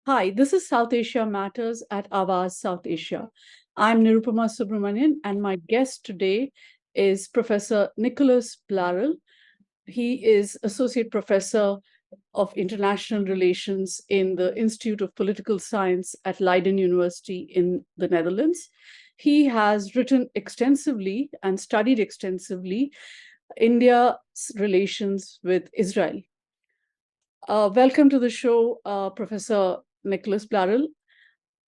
Hi, this is South Asia Matters at Avaz South Asia. I'm Nirupama Subramanian, and my guest today is Professor Nicolas Blarel. He is Associate Professor of International Relations in the Institute of Political Science at Leiden University in the Netherlands. He has written extensively and studied extensively India's relations with Israel. Welcome to the show, Professor Nicolas Blarel.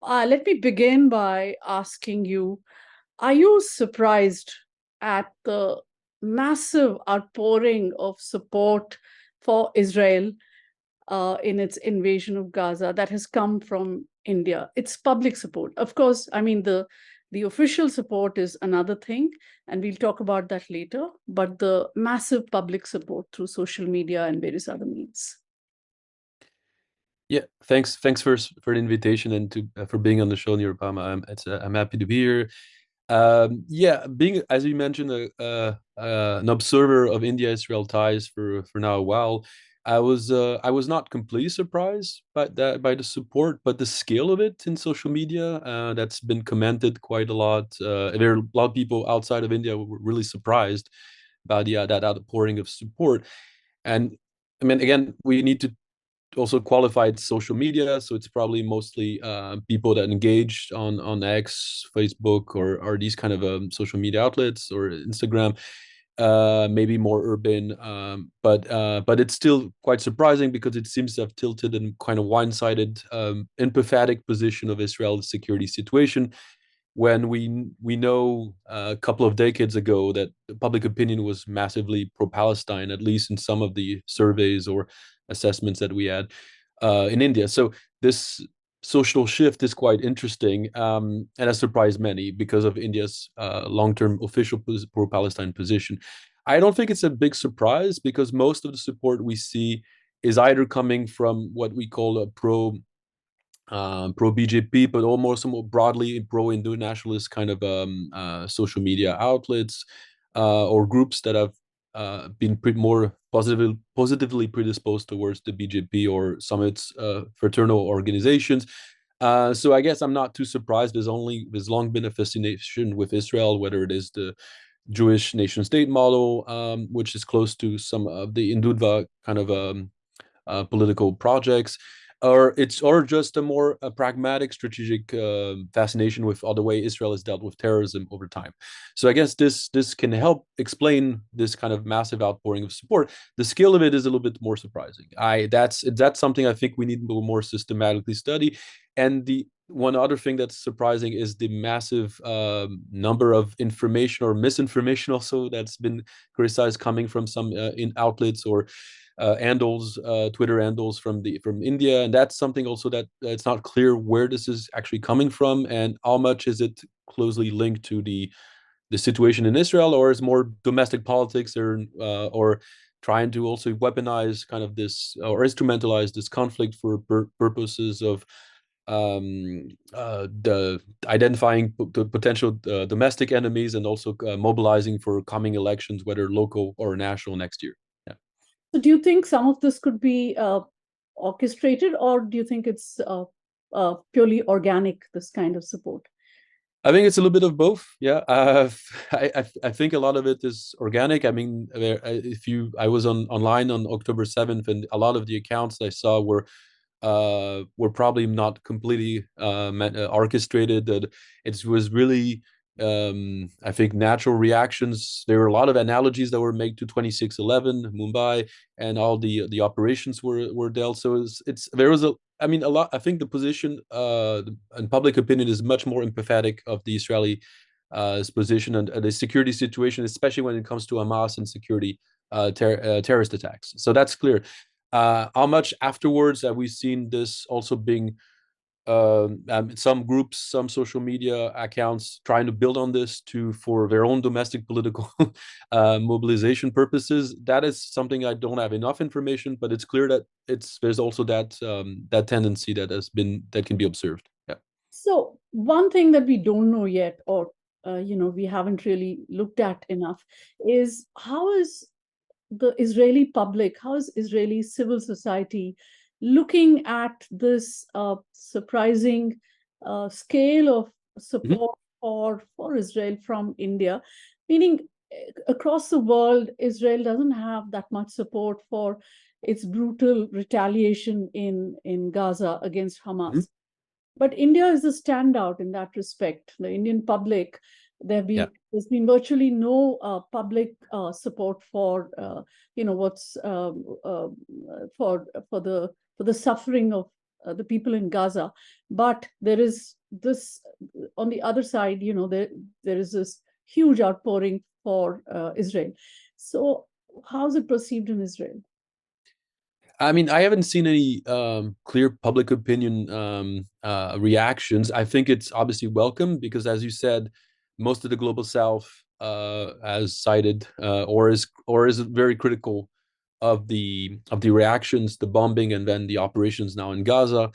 Let me begin by asking you, are you surprised at the massive outpouring of support for Israel in its invasion of Gaza that has come from India? It's public support. Of course, I mean, the official support is another thing, and we'll talk about that later, but the massive public support through social media and various other means. Yeah, thanks for the invitation and for being on the show, Nirupama. I'm happy to be here. Yeah, being, as you mentioned, an observer of India-Israel ties for now a while, I was not completely surprised by the support, but the scale of it in social media that's been commented quite a lot. There are a lot of people outside of India who were really surprised by that outpouring of support. And I mean, again, we need to also qualified social media, so it's probably mostly people that engaged on X, Facebook, or these kind of social media outlets or Instagram. Maybe more urban, but it's still quite surprising because it seems to have tilted in kind of one-sided, empathetic position of Israel's security situation. When we know a couple of decades ago that the public opinion was massively pro-Palestine, at least in some of the surveys or assessments that we had in India. So this social shift is quite interesting and has surprised many because of India's long-term official pro-Palestine position. I don't think it's a big surprise because most of the support we see is either coming from what we call a pro BJP, but almost more broadly pro Hindu nationalist kind of social media outlets or groups that have been more positively predisposed towards the BJP or some of its fraternal organizations. So I guess I'm not too surprised. There's long been a fascination with Israel, whether it is the Jewish nation state model, which is close to some of the Hindutva kind of political projects, or just a more pragmatic, strategic fascination with all the way Israel has dealt with terrorism over time. So I guess this can help explain this kind of massive outpouring of support. The scale of it is a little bit more surprising. That's something I think we need to more systematically study. And the one other thing that's surprising is the massive number of information or misinformation also that's been criticized coming from some in outlets or handles, Twitter handles from India, and that's something also that it's not clear where this is actually coming from and how much is it closely linked to the situation in Israel, or is more domestic politics, or trying to also weaponize kind of this or instrumentalize this conflict for purposes of the identifying the potential domestic enemies and also mobilizing for coming elections, whether local or national next year. Yeah. So do you think some of this could be orchestrated, or do you think it's purely organic, this kind of support? I think it's a little bit of both. Yeah, I think a lot of it is organic. I mean, I was online on October 7th, and a lot of the accounts I saw were probably not completely orchestrated. That it was really I think natural reactions. There were a lot of analogies that were made to 26/11 Mumbai, and all the operations were dealt. So there was I mean, a lot. I think the position and public opinion is much more empathetic of the Israeli position and the security situation, especially when it comes to Hamas and security terrorist attacks. So that's clear. How much afterwards have we seen this also being some groups, some social media accounts trying to build on this for their own domestic political mobilization purposes? That is something I don't have enough information, but it's clear that there's also that tendency that can be observed. Yeah. So one thing that we don't know yet, or we haven't really looked at enough, is how is the Israeli public, how is Israeli civil society looking at this surprising scale of Mhm. support for Israel from India, meaning across the world, Israel doesn't have that much support for its brutal retaliation in Gaza against Mhm. Hamas. But India is a standout in that respect. The Indian public, Yeah. there's been virtually no public support for what's for the suffering of the people in Gaza. But there is this on the other side, there is this huge outpouring for Israel. So how's it perceived in Israel? I mean, I haven't seen any clear public opinion reactions. I think it's obviously welcome because, as you said, most of the global South has cited or is very critical of the reactions, the bombing, and then the operations now in Gaza.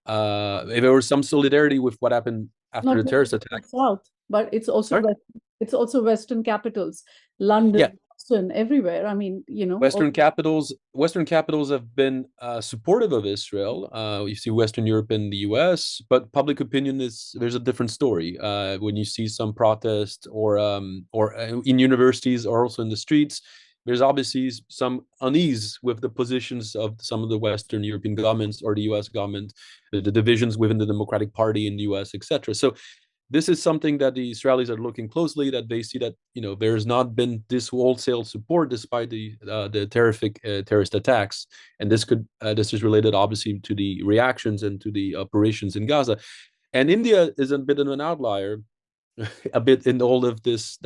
If there was some solidarity with what happened after Not the just terrorist the attack. South, but Sorry? It's also Western capitals, Yeah, London, Boston, everywhere. I mean, Western capitals have been supportive of Israel. You see Western Europe and the US, but public opinion is there's a different story. When you see some protest or in universities or also in the streets, there's obviously some unease with the positions of some of the Western European governments or the US government, the divisions within the Democratic Party in the US, etc. So this is something that the Israelis are looking closely. That they see that there's not been this wholesale support despite the terrific terrorist attacks, and this is related obviously to the reactions and to the operations in Gaza. And India is a bit of an outlier a bit in all of these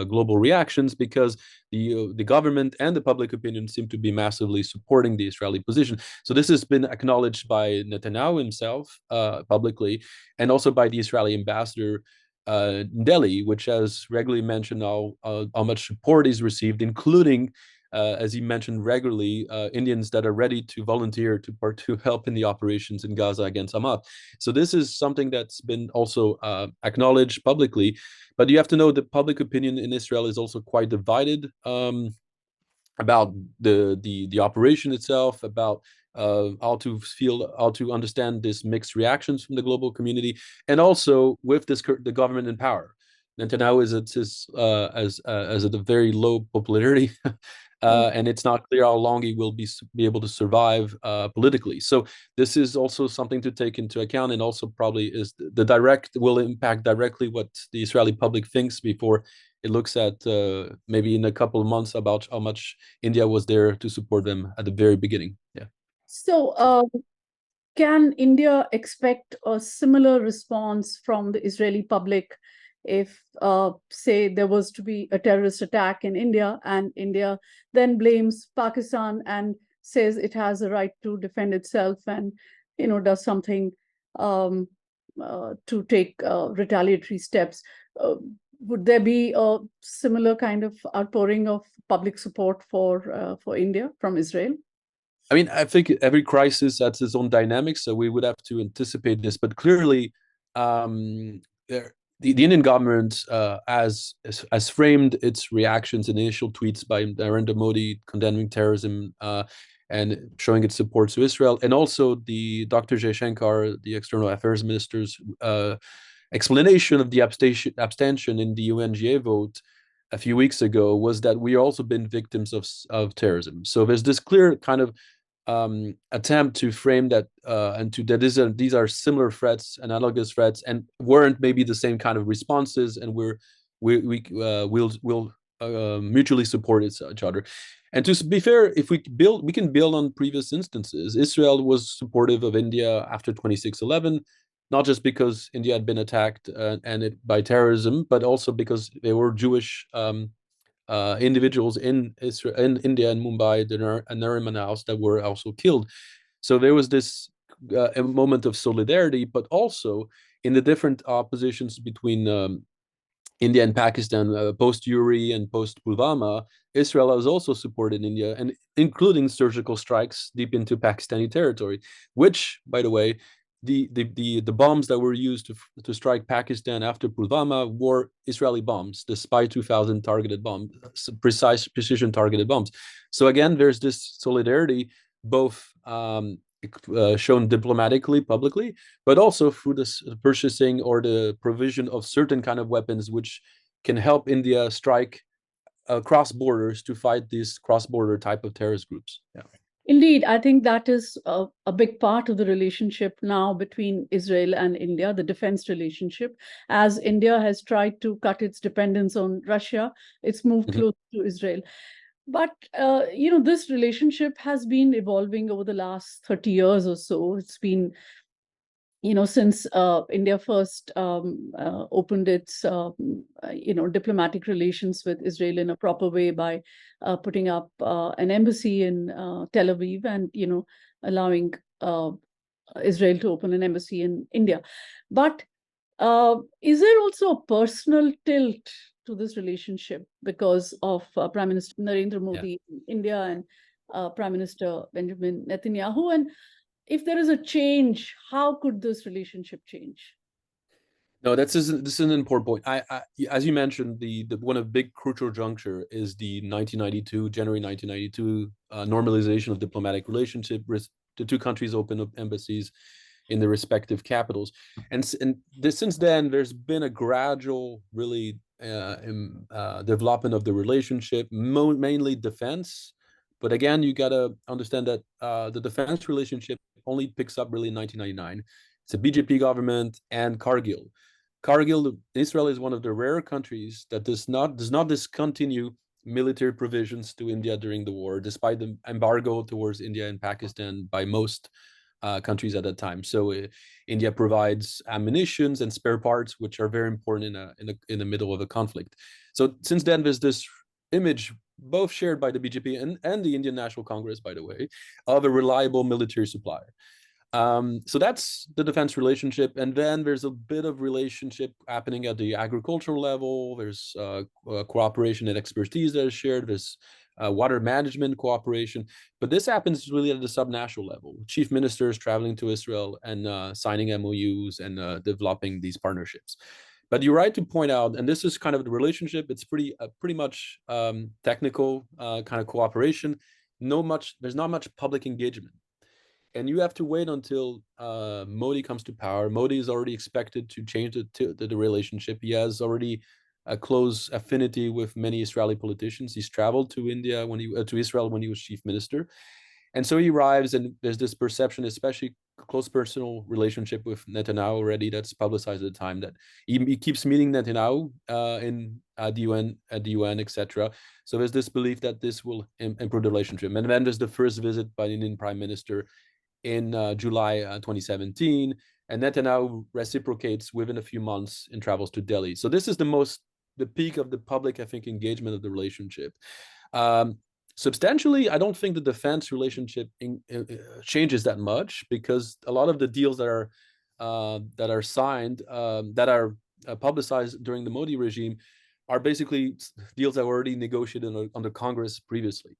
global reactions because the government and the public opinion seem to be massively supporting the Israeli position. So this has been acknowledged by Netanyahu himself publicly, and also by the Israeli ambassador Delhi, which has regularly mentioned how much support he's received, including as he mentioned regularly, Indians that are ready to volunteer to help in the operations in Gaza against Hamas. So this is something that's been also acknowledged publicly, but you have to know that public opinion in Israel is also quite divided about the operation itself, about how to understand this mixed reactions from the global community, and also with the government in power. Netanyahu is at a very low popularity, and it's not clear how long he will be able to survive politically. So this is also something to take into account, and also probably is the direct will impact directly what the Israeli public thinks before it looks at maybe in a couple of months about how much India was there to support them at the very beginning. Yeah. So, can India expect a similar response from the Israeli public if, say, there was to be a terrorist attack in India and India then blames Pakistan and says it has a right to defend itself and, does something um, to take retaliatory steps? Uh, would there be a similar kind of outpouring of public support for India from Israel? I mean, I think every crisis has its own dynamics, so we would have to anticipate this. But clearly, the Indian government has framed its reactions in initial tweets by Narendra Modi condemning terrorism and showing its support to Israel, and also the Dr. Jaishankar, the External Affairs Minister's explanation of the abstention in the UNGA vote a few weeks ago was that we also been victims of terrorism. So there's this clear kind of attempt to frame that and to that these are similar threats, analogous threats, and weren't maybe the same kind of responses, and we'll mutually support each other. And to be fair, if we can build on previous instances. Israel was supportive of India after 26/11, not just because India had been attacked by terrorism, but also because there were Jewish individuals in Israel, in India and Mumbai, and Nariman House that were also killed. So there was this a moment of solidarity, but also in the different oppositions between India and Pakistan, post Uri and post Pulwama, Israel has also supported India, and including surgical strikes deep into Pakistani territory, which, by the way, the bombs that were used to strike Pakistan after Pulwama were Israeli bombs, the Spy 2000 targeted bombs, precise precision targeted bombs. So again, there's this solidarity both shown diplomatically, publicly, but also through the purchasing or the provision of certain kind of weapons, which can help India strike across borders to fight these cross-border type of terrorist groups. Yeah. Indeed, I think that is a big part of the relationship now between Israel and India, the defense relationship. As India has tried to cut its dependence on Russia, it's moved closer to Israel. But, this relationship has been evolving over the last 30 years or so. It's been since India first opened its, diplomatic relations with Israel in a proper way by putting up an embassy in Tel Aviv and, allowing Israel to open an embassy in India. But is there also a personal tilt to this relationship because of Prime Minister Narendra Modi in India and Prime Minister Benjamin Netanyahu? And if there is a change, how could this relationship change? No, this is an important point. As you mentioned, the one of big crucial juncture is the January 1992 normalization of diplomatic relationship. The two countries opened up embassies in the respective capitals, and since then there's been a gradual, really development of the relationship, mainly defense. But again, you gotta understand that the defense relationship only picks up really in 1999. It's a BJP government and Kargil. Israel is one of the rare countries that does not discontinue military provisions to India during the war, despite the embargo towards India and Pakistan by most countries at that time. So India provides ammunitions and spare parts, which are very important in the middle of a conflict. So since then, there's this image, both shared by the BJP and the Indian National Congress, by the way, of a reliable military supplier. So that's the defense relationship, and then there's a bit of relationship happening at the agricultural level. There's cooperation and expertise that is shared. There's water management cooperation, but this happens really at the subnational level. Chief ministers traveling to Israel and signing MOUs and developing these partnerships. But you're right to point out, and this is kind of the relationship. It's pretty much technical kind of cooperation. There's not much public engagement. And you have to wait until Modi comes to power. Modi is already expected to change the relationship. He has already a close affinity with many Israeli politicians. He's traveled to India to Israel when he was chief minister, and so he arrives, and there's this perception, especially close personal relationship with Netanyahu already, that's publicized at the time, that he keeps meeting Netanyahu in the UN, etc. So there's this belief that this will improve the relationship. And then there's the first visit by the Indian Prime Minister in July 2017, and Netanyahu reciprocates within a few months and travels to Delhi. So this is the peak of the public, I think, engagement of the relationship. Substantially, I don't think the defense relationship changes that much, because a lot of the deals that are signed, that are publicized during the Modi regime, are basically deals that were already negotiated under Congress previously.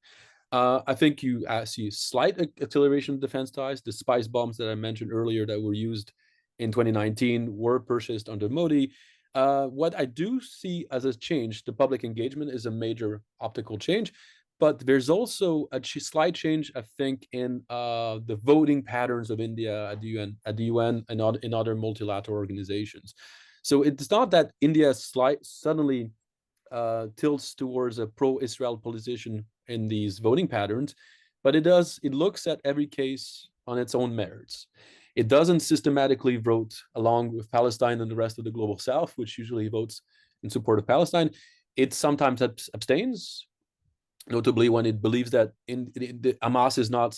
I think you see slight acceleration of defense ties. The spice bombs that I mentioned earlier that were used in 2019 were purchased under Modi. What I do see as a change, the public engagement is a major optical change, but there's also a slight change, I think, in the voting patterns of India at the UN and in other multilateral organizations. So it's not that India suddenly tilts towards a pro-Israel position in these voting patterns, but it looks at every case on its own merits. It doesn't systematically vote along with Palestine and the rest of the global South, which usually votes in support of Palestine. It sometimes abstains, notably when it believes that Hamas is not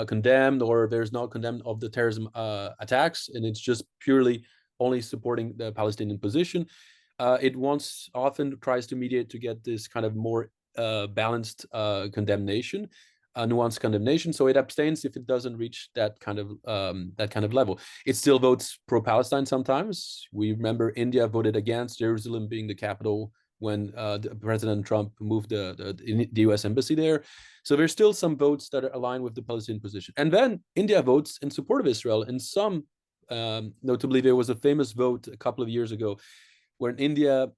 condemned, or there's not condemned of the terrorism attacks, and it's just purely only supporting the Palestinian position. It often tries to mediate to get this kind of more balanced condemnation, nuanced condemnation. So it abstains if it doesn't reach that kind of level. It still votes pro-Palestine sometimes. We remember India voted against Jerusalem being the capital when President Trump moved the U.S. embassy there. So there's still some votes that are aligned with the Palestinian position. And then India votes in support of Israel. And notably, there was a famous vote a couple of years ago when the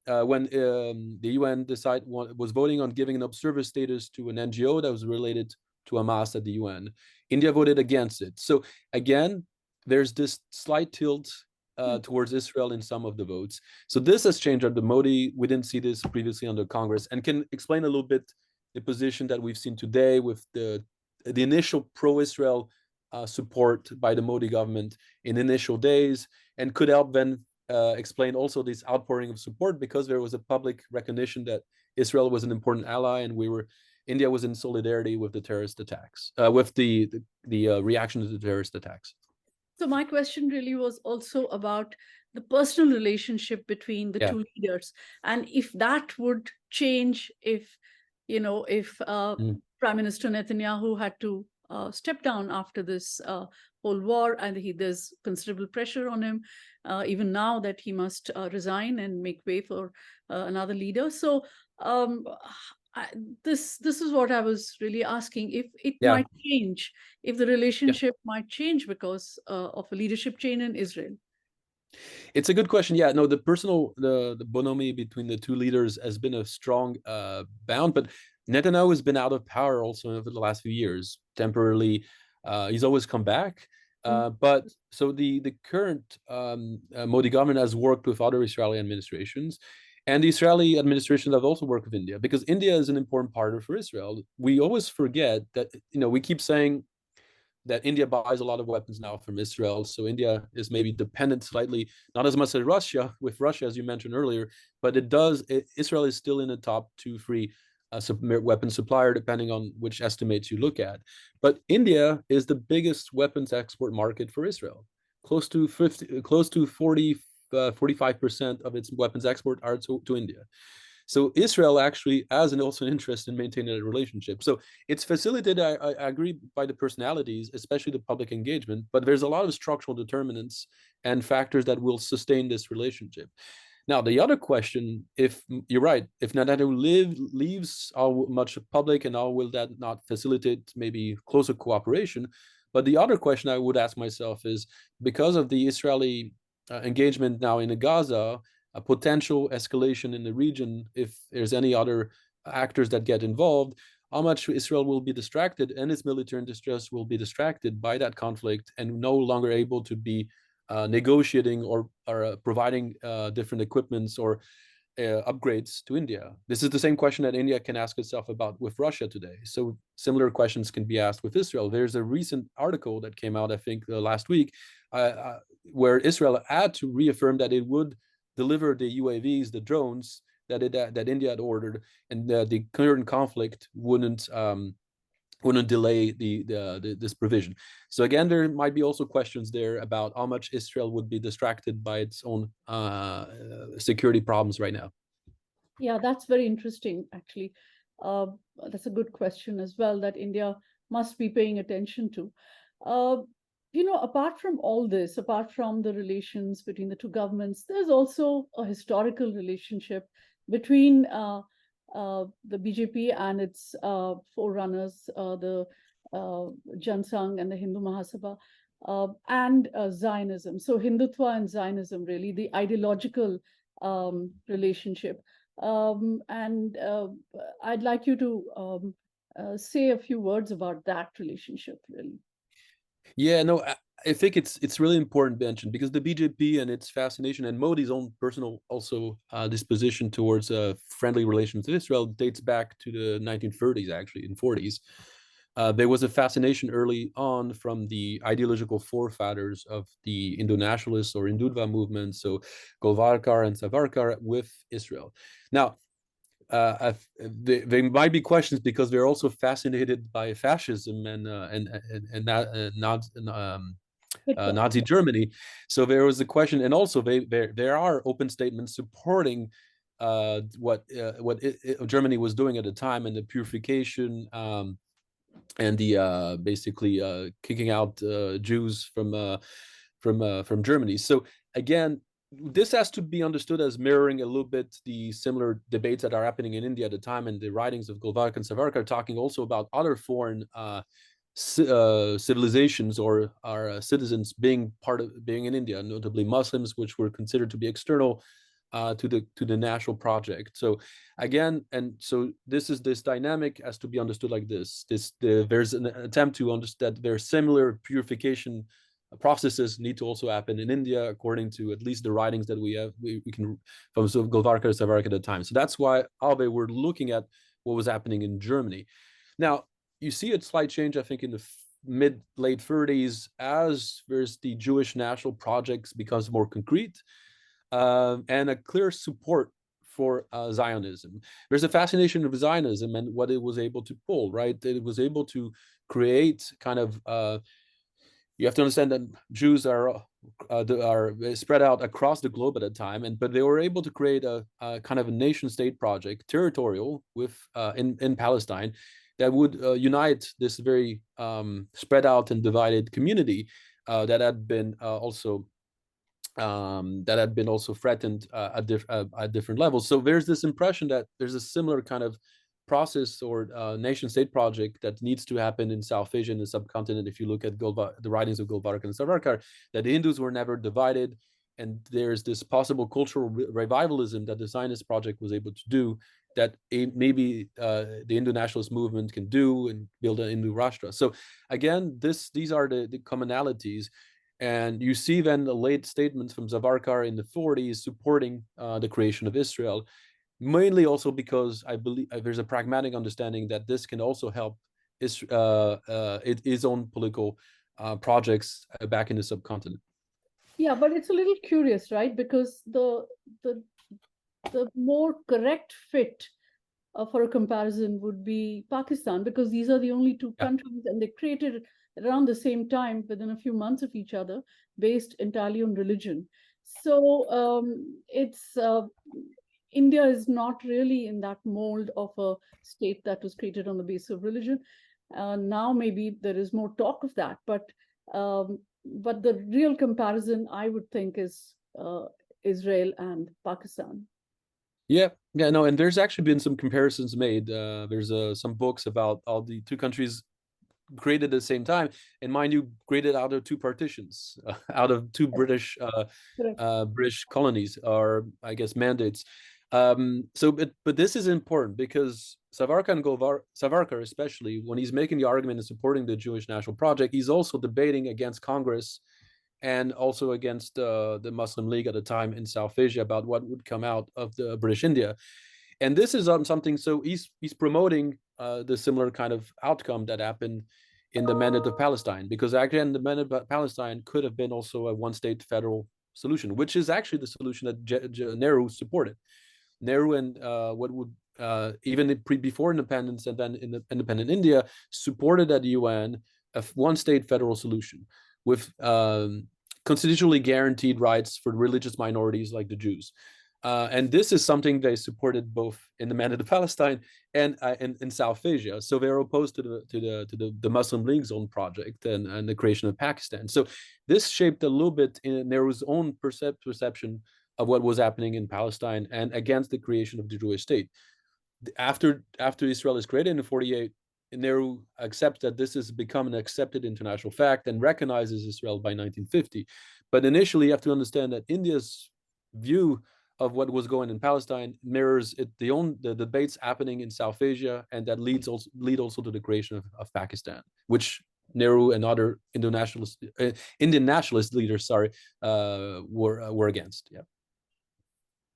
UN was voting on giving an observer status to an NGO that was related to Hamas at the UN. India voted against it. So again, there's this slight tilt towards Israel in some of the votes. So this has changed under Modi. We didn't see this previously under Congress. And can explain a little bit the position that we've seen today with the initial pro-Israel support by the Modi government in initial days, and could help then explain also this outpouring of support, because there was a public recognition that Israel was an important ally, and India was in solidarity with the terrorist attacks, with the reaction to the terrorist attacks. So my question really was also about the personal relationship between the two leaders, and if that would change if Prime Minister Netanyahu had to step down after this whole war, and there's considerable pressure on him, even now, that he must resign and make way for another leader. So this is what I was really asking, if it might change, if the relationship might change because of a leadership change in Israel. It's a good question. Yeah, no, the bonhomie between the two leaders has been a strong bound, but Netanyahu has been out of power also over the last few years. Temporarily, he's always come back. But so the current Modi government has worked with other Israeli administrations, and the Israeli administrations have also worked with India, because India is an important partner for Israel. We always forget that, we keep saying that India buys a lot of weapons now from Israel. So India is maybe dependent slightly, not as much as Russia, as you mentioned earlier, but Israel is still in the top 2-3 weapon supplier, depending on which estimates you look at. But India is the biggest weapons export market for Israel. Close to 45% of its weapons export are to India. So Israel actually has also an interest in maintaining a relationship. So it's facilitated, I agree, by the personalities, especially the public engagement, but there's a lot of structural determinants and factors that will sustain this relationship. Now, the other question, if you're right, if Netanyahu leaves, how much public and how will that not facilitate maybe closer cooperation? But the other question I would ask myself is, because of the Israeli engagement now in Gaza, a potential escalation in the region, if there's any other actors that get involved, how much Israel will be distracted, and its military distress will be distracted by that conflict and no longer able to be negotiating or providing different equipments or upgrades to India. This is the same question that India can ask itself about with Russia today. So similar questions can be asked with Israel. There's a recent article that came out, I think, last week, where Israel had to reaffirm that it would deliver the UAVs, the drones that India had ordered, and the current conflict wouldn't delay this provision. So again, there might be also questions there about how much Israel would be distracted by its own security problems right now. Yeah, that's very interesting, actually. That's a good question as well that India must be paying attention to. Apart from all this, apart from the relations between the two governments, there's also a historical relationship between the BJP and its forerunners, the Jansang and the Hindu Mahasabha, and Zionism. So Hindutva and Zionism, really, the ideological relationship. And I'd like you to say a few words about that relationship, really. Yeah, no, I think it's really important to mention, because the BJP and its fascination and Modi's own personal also disposition towards friendly relations with Israel dates back to the 1930s, actually, in 40s. There was a fascination early on from the ideological forefathers of the Indo-nationalists or Hindutva movement, so Golwalkar and Savarkar, with Israel. Now, there might be questions because they're also fascinated by fascism and Nazi Germany. So there was a question, and also there are open statements supporting what Germany was doing at the time, and the purification and the basically kicking out Jews from Germany. So again, this has to be understood as mirroring a little bit the similar debates that are happening in India at the time, and the writings of Golwalkar and Savarkar talking also about other foreign civilizations or our citizens being in India, notably Muslims, which were considered to be external to the national project. So again, and so this dynamic has to be understood like this. There's an attempt to understand that there's similar purification processes need to also happen in India, according to at least the writings that we have. We can from Golvarkar to Savarkar at the time. So that's why Albe were looking at what was happening in Germany. Now you see a slight change, I think, in the late 30s as there's the Jewish national projects becomes more concrete, and a clear support for Zionism. There's a fascination of Zionism and what it was able to pull, right? It was able to create kind of, you have to understand that Jews are spread out across the globe at a time, but they were able to create a kind of a nation state project, territorial, with in Palestine, that would unite this very spread out and divided community that had been also threatened at different levels. So there's this impression that there's a similar kind of process or nation-state project that needs to happen in South Asia and the subcontinent. If you look at the writings of Golvarkar and Savarkar, that the Hindus were never divided, and there's this possible cultural revivalism that the Zionist project was able to do, that maybe the Hindu nationalist movement can do and build an Hindu Rashtra. So again, these are the commonalities. And you see then the late statements from Savarkar in the 40s supporting the creation of Israel, mainly also because I believe there's a pragmatic understanding that this can also help his own political projects back in the subcontinent. Yeah, but it's a little curious, right? Because the more correct fit for a comparison would be Pakistan, because these are the only two countries, and they created around the same time, within a few months of each other, based entirely on religion. So it's India is not really in that mold of a state that was created on the basis of religion. Now maybe there is more talk of that, but the real comparison, I would think, is Israel and Pakistan. Yeah, no, and there's actually been some comparisons made. There's some books about all the two countries created at the same time, and mind you, created out of two partitions, out of two British colonies, or I guess mandates. But this is important because Savarkar, especially when he's making the argument and supporting the Jewish national project, he's also debating against Congress and also against the Muslim League at the time in South Asia about what would come out of the British India. And this is something, so he's promoting the similar kind of outcome that happened in the Mandate of Palestine, because again, the Mandate of Palestine could have been also a one-state federal solution, which is actually the solution that Nehru supported. Nehru and what would even before independence and then in the independent India supported at the UN a one-state federal solution with constitutionally guaranteed rights for religious minorities like the Jews. And this is something they supported both in the Mandate of Palestine and in South Asia. So they're opposed to the Muslim League's own project and the creation of Pakistan. So this shaped a little bit in Nehru's own perception of what was happening in Palestine and against the creation of the Jewish state. After Israel is created in 1948, Nehru accepts that this has become an accepted international fact and recognizes Israel by 1950. But initially, you have to understand that India's view of what was going in Palestine mirrors the debates happening in South Asia, and that lead also to the creation of Pakistan, which Nehru and other Indian nationalist leaders, were against. Yeah.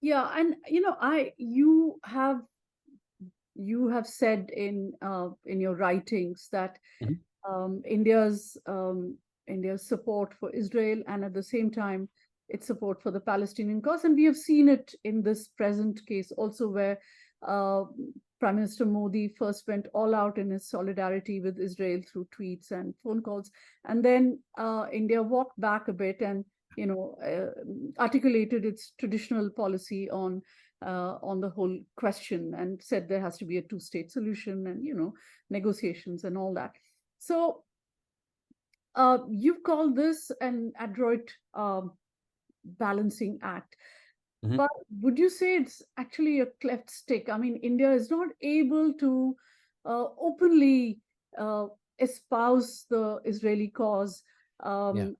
Yeah, and you have said in your writings that India's support for Israel, and at the same time its support for the Palestinian cause, and we have seen it in this present case also, where Prime Minister Modi first went all out in his solidarity with Israel through tweets and phone calls, and then India walked back a bit and articulated its traditional policy on the whole question and said there has to be a two-state solution and negotiations and all that. So you've called this an adroit balancing act. But would you say it's actually a cleft stick? I mean, India is not able to openly espouse the Israeli cause, and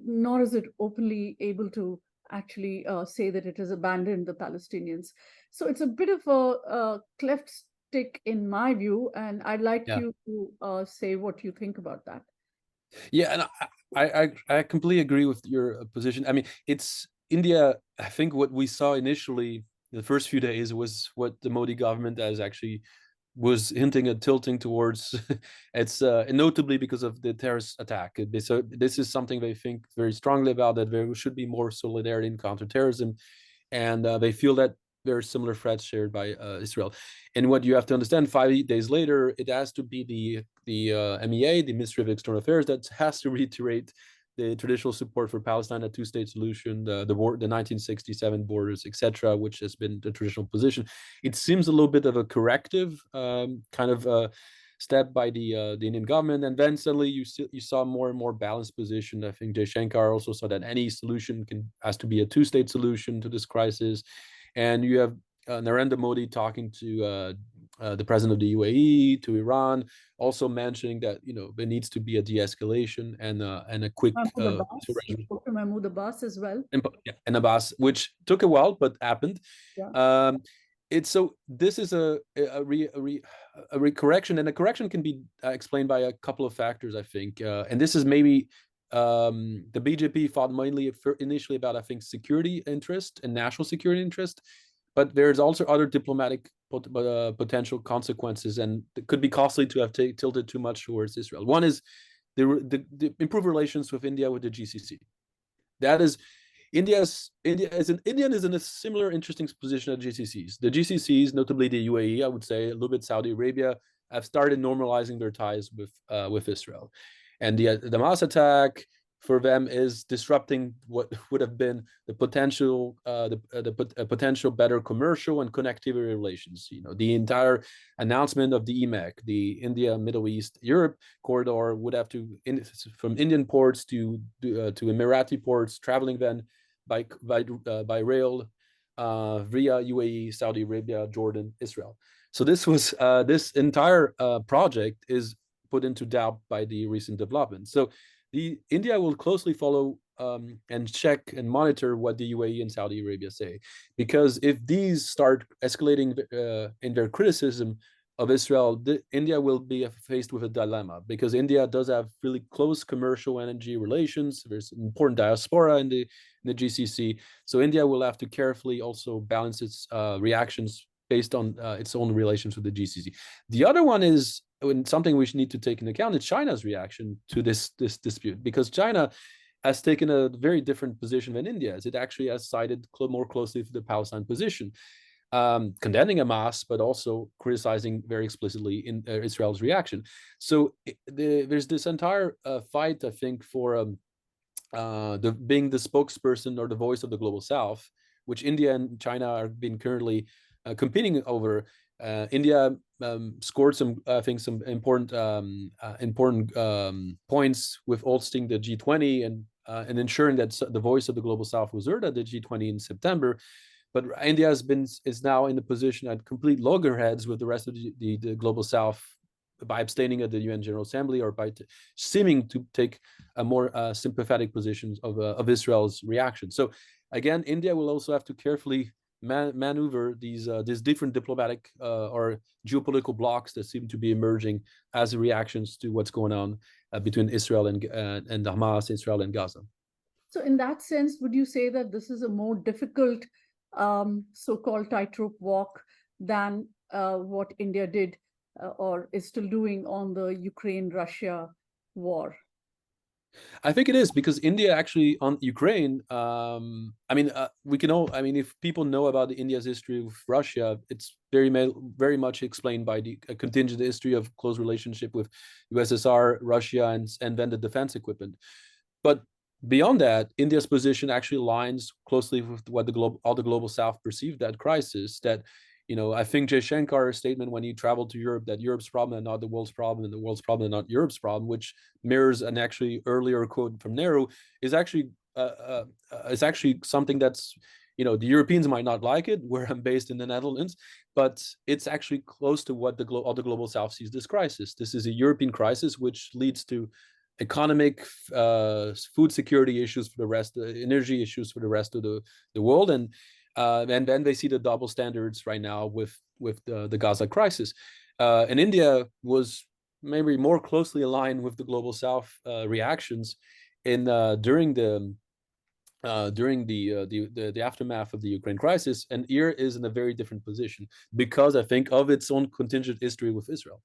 nor is it openly able to actually say that it has abandoned the Palestinians. So it's a bit of a cleft stick in my view, and I'd like Yeah. you to say what you think about that. Yeah, and I completely agree with your position. I mean, it's India. I think what we saw initially the first few days was what the Modi government has actually was hinting at tilting towards. It's and notably because of the terrorist attack. So this is something they think very strongly about, that there should be more solidarity in counterterrorism, and they feel that there are similar threats shared by Israel. And what you have to understand, 5 days later, it has to be the MEA, the Ministry of External Affairs, that has to reiterate the traditional support for Palestine, a two-state solution, the 1967 borders, etc., which has been the traditional position. It seems a little bit of a corrective kind of step by the Indian government, and then suddenly you saw more and more balanced position. I think Jaishankar also saw that any solution has to be a two-state solution to this crisis, and you have Narendra Modi talking to the president of the UAE, to Iran, also mentioning that there needs to be a de-escalation and a quick Mahmoud Abbas, Dr. Mahmoud Abbas as well. and Abbas, which took a while but happened. Yeah. It's so this is a correction, and a correction can be explained by a couple of factors, I think, and this is maybe the BJP thought mainly initially about, I think, security interest and national security interest, but there's also other diplomatic potential consequences, and it could be costly to have tilted too much towards Israel. One is the improved relations with India, with the GCC. That is, India is in a similar interesting position at GCCs. The GCCs, notably the UAE, I would say a little bit Saudi Arabia, have started normalizing their ties with Israel, and the Hamas attack for them is disrupting what would have been the potential potential better commercial and connectivity relations. The entire announcement of the EMEC, the India, Middle East, Europe corridor, would have to from Indian ports to Emirati ports, traveling then by rail via UAE, Saudi Arabia, Jordan, Israel. So this entire project is put into doubt by the recent developments. So India will closely follow and check and monitor what the UAE and Saudi Arabia say, because if these start escalating in their criticism of Israel, India will be faced with a dilemma, because India does have really close commercial energy relations. There's an important diaspora in the GCC, so India will have to carefully also balance its reactions based on its own relations with the GCC. The other one is, and something we need to take into account, is China's reaction to this dispute, because China has taken a very different position than India has. It actually has sided more closely with the Palestine position, condemning Hamas, but also criticizing very explicitly in Israel's reaction. So there's this entire fight, I think, for being the spokesperson or the voice of the global South, which India and China are being currently competing over. India scored some, I think, some important points with hosting the G20 and ensuring that the voice of the global South was heard at the G20 in September. But India is now in the position at complete loggerheads with the rest of the global South by abstaining at the UN General Assembly, or by seeming to take a more sympathetic position of Israel's reaction. So again, India will also have to carefully maneuver these different diplomatic or geopolitical blocks that seem to be emerging as reactions to what's going on between Israel and Hamas, Israel and Gaza. So in that sense, would you say that this is a more difficult so-called tightrope walk than what India did or is still doing on the Ukraine-Russia war? I think it is, because India actually on Ukraine. I mean, we can all. I mean, if people know about India's history with Russia, it's very much explained by the contingent history of close relationship with USSR, Russia, and then the defense equipment. But beyond that, India's position actually aligns closely with what all the global South perceived that crisis. That I think Jaishankar's statement when he traveled to Europe, that Europe's problem and not the world's problem, and the world's problem and not Europe's problem, which mirrors an actually earlier quote from Nehru, is actually something that's, the Europeans might not like it, where I'm based in the Netherlands, but it's actually close to what all the global South sees this crisis. This is a European crisis, which leads to economic, food security issues for the rest, energy issues for the rest of the world, and then they see the double standards right now with the Gaza crisis. And India was maybe more closely aligned with the global South reactions in during the aftermath of the Ukraine crisis, and here is in a very different position because I think of its own contingent history with Israel.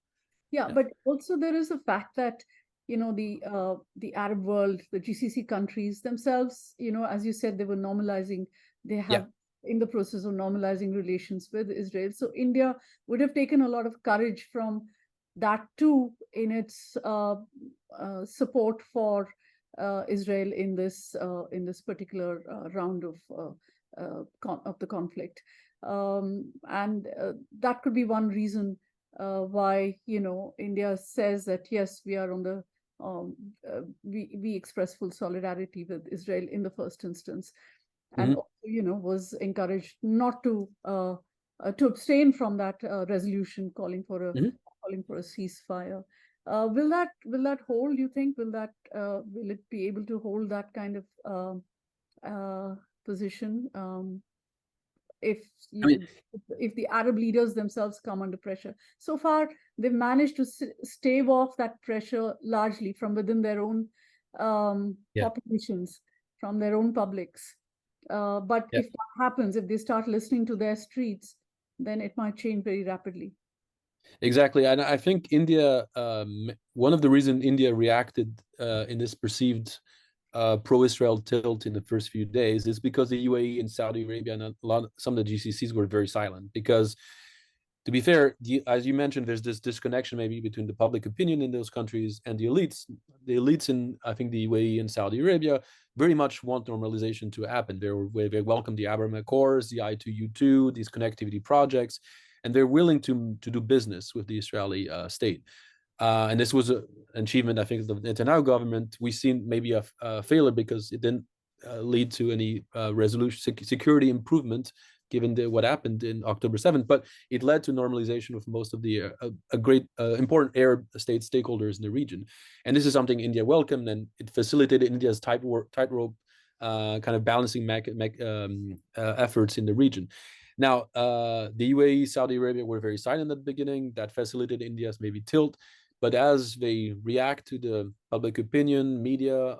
Yeah, but also there is the fact that, you know, the Arab world, the GCC countries themselves, you know, as you said, they were normalizing, they have in the process of normalizing relations with Israel. So India would have taken a lot of courage from that too in its support for Israel in this particular round of the conflict, and that could be one reason why, you know, India says that yes, we are on the we express full solidarity with Israel in the first instance, and also, you know, was encouraged not to abstain from that resolution calling for a ceasefire. Will that hold? You think will it be able to hold that kind of position? If the Arab leaders themselves come under pressure. So far, they've managed to stave off that pressure largely from within their own populations, from their own publics. But if that happens, if they start listening to their streets, then it might change very rapidly. Exactly, and I think India. One of the reasons India reacted in this perceived pro-Israel tilt in the first few days is because the UAE and Saudi Arabia and some of the GCCs were very silent. Because, to be fair, as you mentioned, there's this disconnection maybe between the public opinion in those countries and the elites. The elites in, I think, the UAE and Saudi Arabia very much want normalization to happen. They welcome the Abraham Accords, the I2U2, these connectivity projects, and they're willing to do business with the Israeli state. And this was an achievement, I think, of the Netanyahu government. We've seen maybe a failure because it didn't lead to any security improvement, given what happened in October 7th. But it led to normalization with most of the great important Arab state stakeholders in the region. And this is something India welcomed, and it facilitated India's tightrope kind of balancing efforts in the region. Now, the UAE, Saudi Arabia were very silent at the beginning. That facilitated India's maybe tilt. But as they react to the public opinion, media,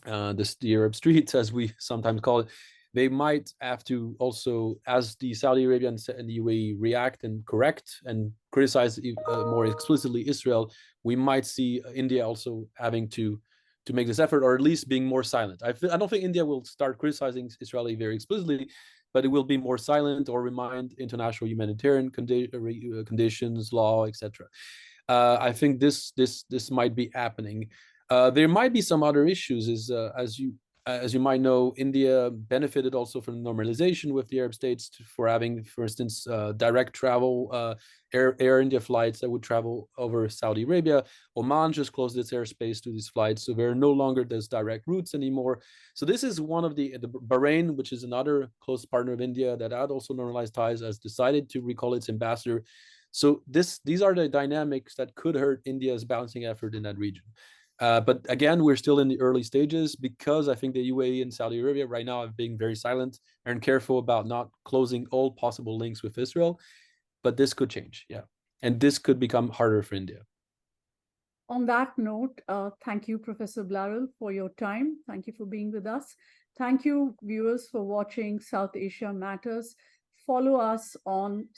the Arab streets, as we sometimes call it, they might have to also, as the Saudi Arabia and the UAE react and correct and criticize more explicitly Israel, we might see India also having to make this effort, or at least being more silent. I don't think India will start criticizing Israeli very explicitly, but it will be more silent or remind international humanitarian conditions, law, etc. I think this might be happening. There might be some other issues. As you might know, India benefited also from normalization with the Arab states for having, for instance, direct travel, Air India flights that would travel over Saudi Arabia. Oman just closed its airspace to these flights, so there are no longer those direct routes anymore. So this is one of the Bahrain, which is another close partner of India that had also normalized ties, has decided to recall its ambassador. So these are the dynamics that could hurt India's balancing effort in that region. But again, we're still in the early stages because I think the UAE and Saudi Arabia right now are being very silent and careful about not closing all possible links with Israel. But this could change, and this could become harder for India. On that note, thank you, Professor Blarel, for your time. Thank you for being with us. Thank you, viewers, for watching South Asia Matters. Follow us on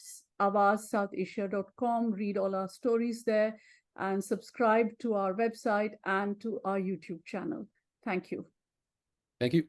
awazsouthasia.com. Read all our stories there, and subscribe to our website and to our YouTube channel. Thank you. Thank you.